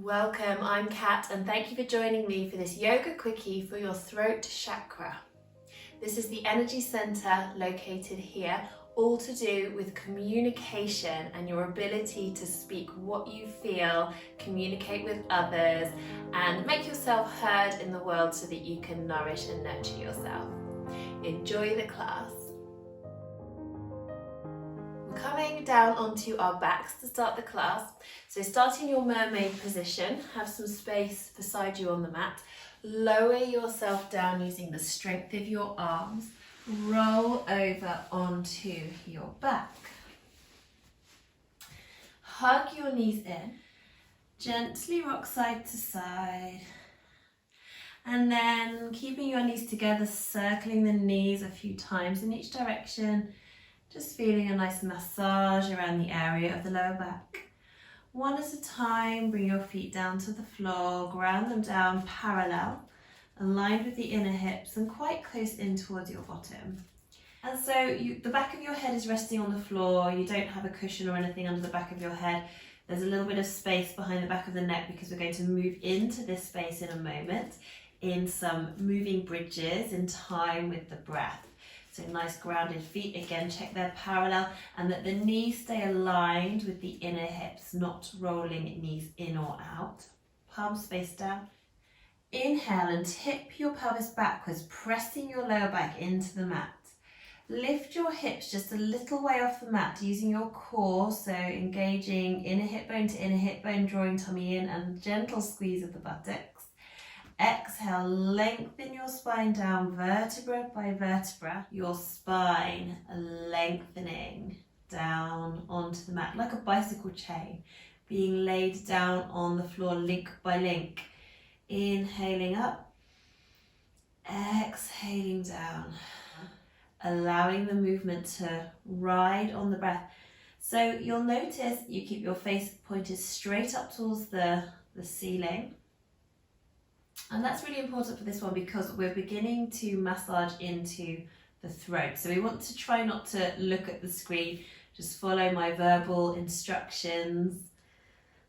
Welcome, I'm Kat and thank you for joining me for this yoga quickie for your throat chakra. This is the energy center located here, all to do with communication and your ability to speak what you feel, communicate with others and make yourself heard in the world so that you can nourish and nurture yourself. Enjoy the class. We're coming down onto our backs to start the class. So start in your mermaid position, have some space beside you on the mat. Lower yourself down using the strength of your arms. Roll over onto your back. Hug your knees in. Gently rock side to side. And then keeping your knees together, circling the knees a few times in each direction. Just feeling a nice massage around the area of the lower back. One at a time, bring your feet down to the floor, ground them down parallel, aligned with the inner hips and quite close in towards your bottom. And so the back of your head is resting on the floor. You don't have a cushion or anything under the back of your head. There's a little bit of space behind the back of the neck because we're going to move into this space in a moment in some moving bridges in time with the breath. So nice grounded feet, again check they're parallel and that the knees stay aligned with the inner hips, not rolling knees in or out. Palms face down. Inhale and tip your pelvis backwards, pressing your lower back into the mat. Lift your hips just a little way off the mat using your core, so engaging inner hip bone to inner hip bone, drawing tummy in and gentle squeeze of the buttocks. Exhale, lengthen your spine down vertebra by vertebra. Your spine lengthening down onto the mat like a bicycle chain, being laid down on the floor link by link. Inhaling up, exhaling down, allowing the movement to ride on the breath. So you'll notice you keep your face pointed straight up towards the ceiling. And that's really important for this one because we're beginning to massage into the throat. So we want to try not to look at the screen, just follow my verbal instructions.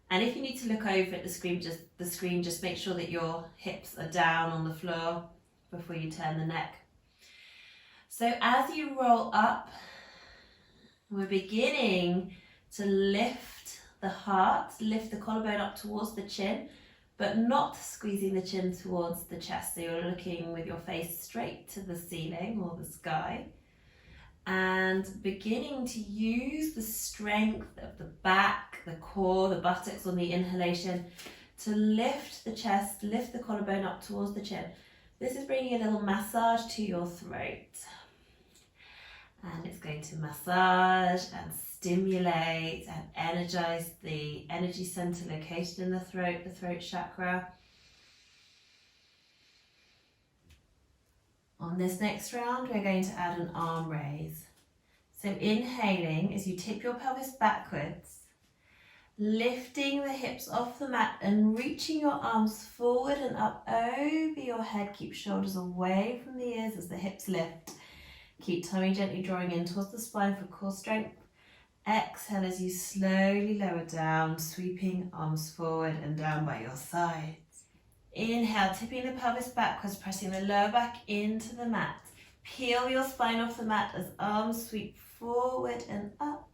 And if you need to look over at the screen, just make sure that your hips are down on the floor before you turn the neck. So as you roll up, we're beginning to lift the heart, lift the collarbone up towards the chin, but not squeezing the chin towards the chest. So you're looking with your face straight to the ceiling or the sky and beginning to use the strength of the back, the core, the buttocks on the inhalation to lift the chest, lift the collarbone up towards the chin. This is bringing a little massage to your throat. And it's going to massage and stimulate and energize the energy center located in the throat chakra. On this next round, we're going to add an arm raise. So inhaling as you tip your pelvis backwards, lifting the hips off the mat and reaching your arms forward and up over your head. Keep shoulders away from the ears as the hips lift. Keep tummy gently drawing in towards the spine for core strength. Exhale as you slowly lower down, sweeping arms forward and down by your sides. Inhale, tipping the pelvis backwards, pressing the lower back into the mat. Peel your spine off the mat as arms sweep forward and up.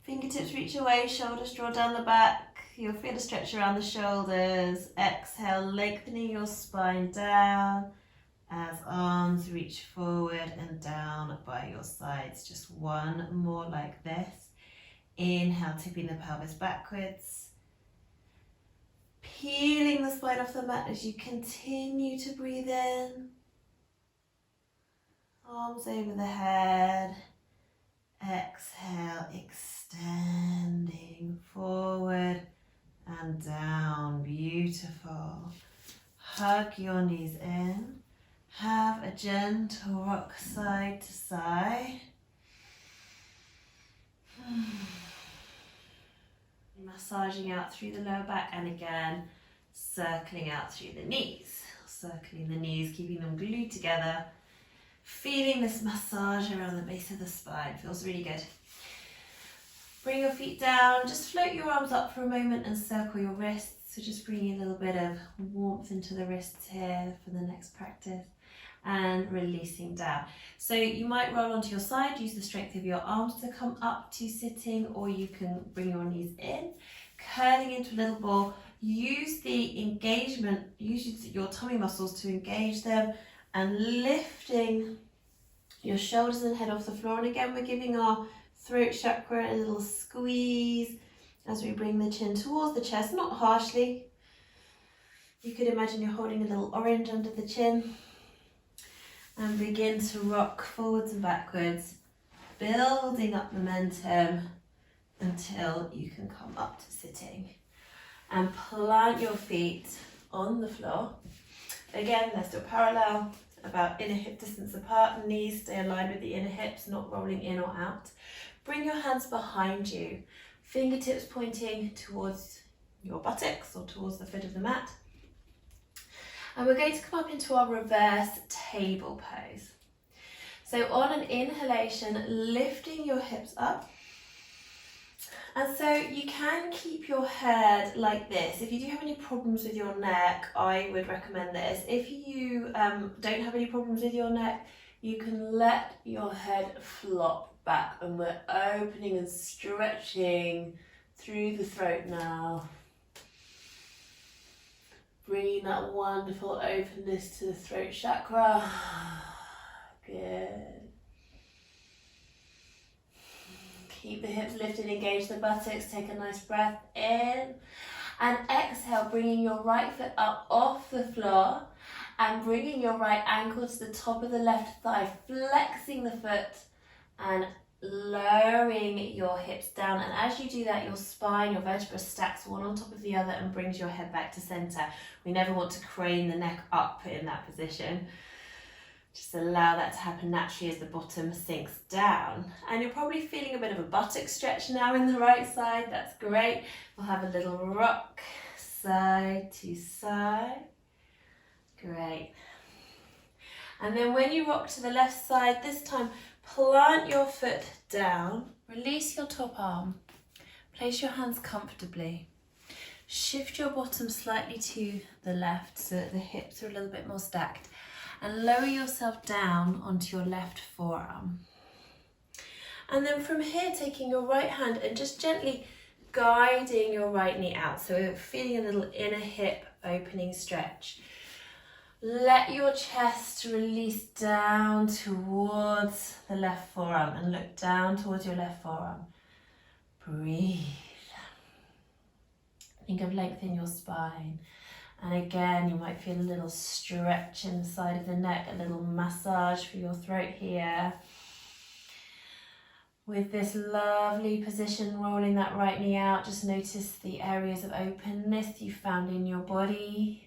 Fingertips reach away, shoulders draw down the back. You'll feel a stretch around the shoulders. Exhale, lengthening your spine down as arms reach forward and down by your sides. Just one more like this. Inhale, tipping the pelvis backwards. Peeling the spine off the mat as you continue to breathe in. Arms over the head. Exhale, extending forward and down. Beautiful. Hug your knees in. Have a gentle rock side to side. Massaging out through the lower back and again circling out through the knees. Circling the knees, keeping them glued together. Feeling this massage around the base of the spine. Feels really good. Bring your feet down, just float your arms up for a moment and circle your wrists. So just bringing a little bit of warmth into the wrists here for the next practice. And releasing down. So you might roll onto your side, use the strength of your arms to come up to sitting, or you can bring your knees in, curling into a little ball. Use the engagement, use your tummy muscles to engage them, and lifting your shoulders and head off the floor. And again, we're giving our throat chakra a little squeeze as we bring the chin towards the chest, not harshly. You could imagine you're holding a little orange under the chin. And begin to rock forwards and backwards, building up momentum until you can come up to sitting. And plant your feet on the floor. Again, they're still parallel, about inner hip distance apart. Knees stay aligned with the inner hips, not rolling in or out. Bring your hands behind you, fingertips pointing towards your buttocks or towards the foot of the mat. And we're going to come up into our reverse table pose. So on an inhalation, lifting your hips up. And so you can keep your head like this. If you do have any problems with your neck, I would recommend this. If you don't have any problems with your neck, you can let your head flop back, and we're opening and stretching through the throat now. Bringing that wonderful openness to the throat chakra. Good. Keep the hips lifted, engage the buttocks. Take a nice breath in. And exhale, bringing your right foot up off the floor and bringing your right ankle to the top of the left thigh, flexing the foot and lowering your hips down. And as you do that, your spine, your vertebra stacks one on top of the other and brings your head back to center. We never want to crane the neck up in that position. Just allow that to happen naturally as the bottom sinks down. And you're probably feeling a bit of a buttock stretch now in the right side. That's great. We'll have a little rock side to side. Great. And then when you rock to the left side, this time plant your foot down, release your top arm, place your hands comfortably, shift your bottom slightly to the left so that the hips are a little bit more stacked, and lower yourself down onto your left forearm. And then from here, taking your right hand and just gently guiding your right knee out, so we're feeling a little inner hip opening stretch. Let your chest release down towards the left forearm and look down towards your left forearm. Breathe. Think of length in your spine. And again, you might feel a little stretch in the side of the neck, a little massage for your throat here. With this lovely position, rolling that right knee out, just notice the areas of openness you found in your body.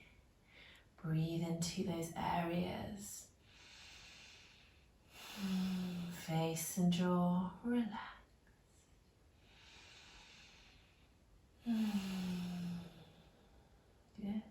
Breathe into those areas. Face and jaw, relax. Good.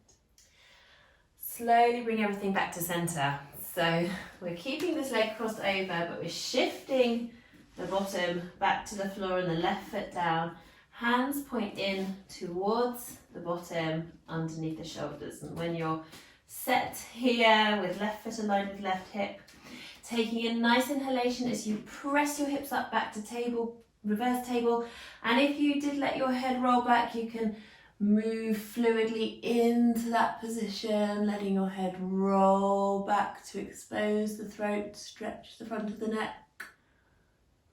Slowly bring everything back to center. So we're keeping this leg crossed over, but we're shifting the bottom back to the floor and the left foot down. Hands point in towards the bottom, underneath the shoulders. And when you're set here with left foot aligned with left hip, taking a nice inhalation as you press your hips up back to table, reverse table. And if you did let your head roll back, you can move fluidly into that position, letting your head roll back to expose the throat, stretch the front of the neck.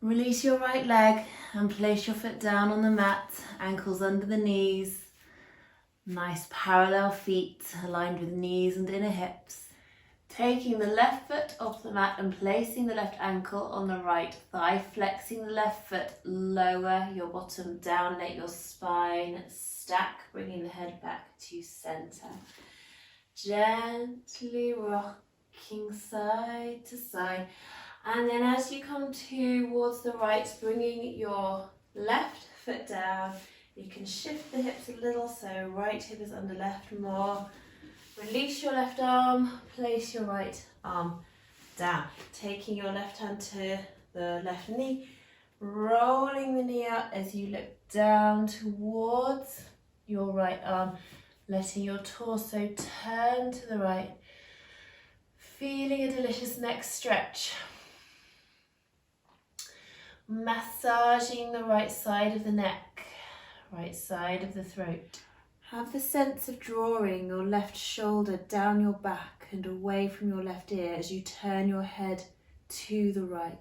Release your right leg and place your foot down on the mat, ankles under the knees. Nice parallel feet aligned with knees and inner hips. Taking the left foot off the mat and placing the left ankle on the right thigh, flexing the left foot, lower your bottom down, let your spine stack, bringing the head back to center. Gently rocking side to side. And then as you come towards the right, bringing your left foot down, you can shift the hips a little, so right hip is under left more. Release your left arm, place your right arm down. Taking your left hand to the left knee, rolling the knee out as you look down towards your right arm, letting your torso turn to the right, feeling a delicious neck stretch. Massaging the right side of the neck, right side of the throat. Have the sense of drawing your left shoulder down your back and away from your left ear as you turn your head to the right.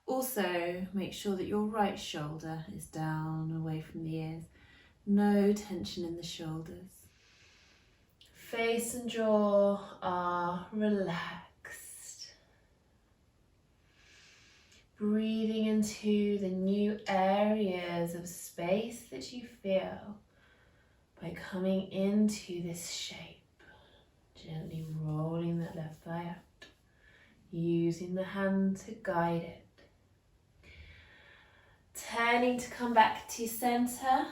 Also, make sure that your right shoulder is down away from the ears. No tension in the shoulders. Face and jaw are relaxed. Breathing into the new areas of space that you feel by coming into this shape. Gently rolling that left thigh out, using the hand to guide it. Turning to come back to center,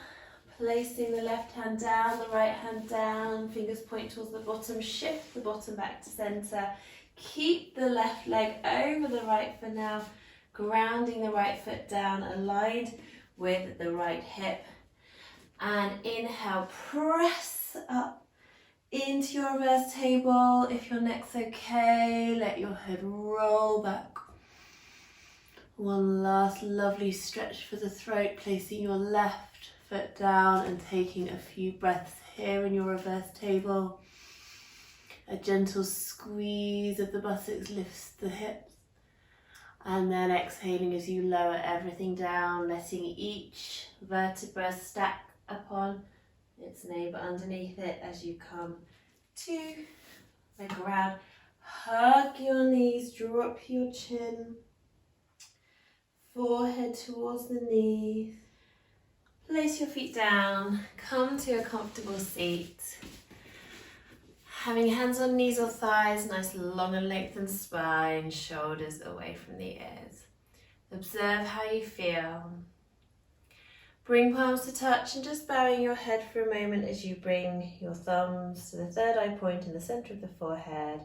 placing the left hand down, the right hand down, fingers point towards the bottom, shift the bottom back to center. Keep the left leg over the right for now, grounding the right foot down, aligned with the right hip. And inhale, press up into your reverse table. If your neck's okay, let your head roll back. One last lovely stretch for the throat, placing your left foot down and taking a few breaths here in your reverse table. A gentle squeeze of the buttocks lifts the hips. And then exhaling as you lower everything down, letting each vertebra stack upon its neighbour underneath it as you come to the ground. Hug your knees, drop your chin, forehead towards the knees. Place your feet down, come to a comfortable seat. Having hands on knees or thighs, nice long and lengthened spine, shoulders away from the ears. Observe how you feel. Bring palms to touch and just bowing your head for a moment as you bring your thumbs to the third eye point in the center of the forehead.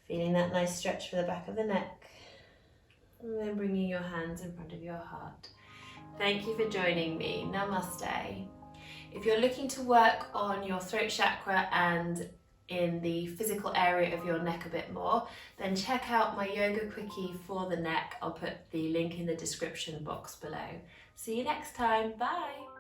Feeling that nice stretch for the back of the neck. And then bringing your hands in front of your heart. Thank you for joining me. Namaste. If you're looking to work on your throat chakra and in the physical area of your neck a bit more, then check out my yoga quickie for the neck. I'll put the link in the description box below. See you next time. Bye.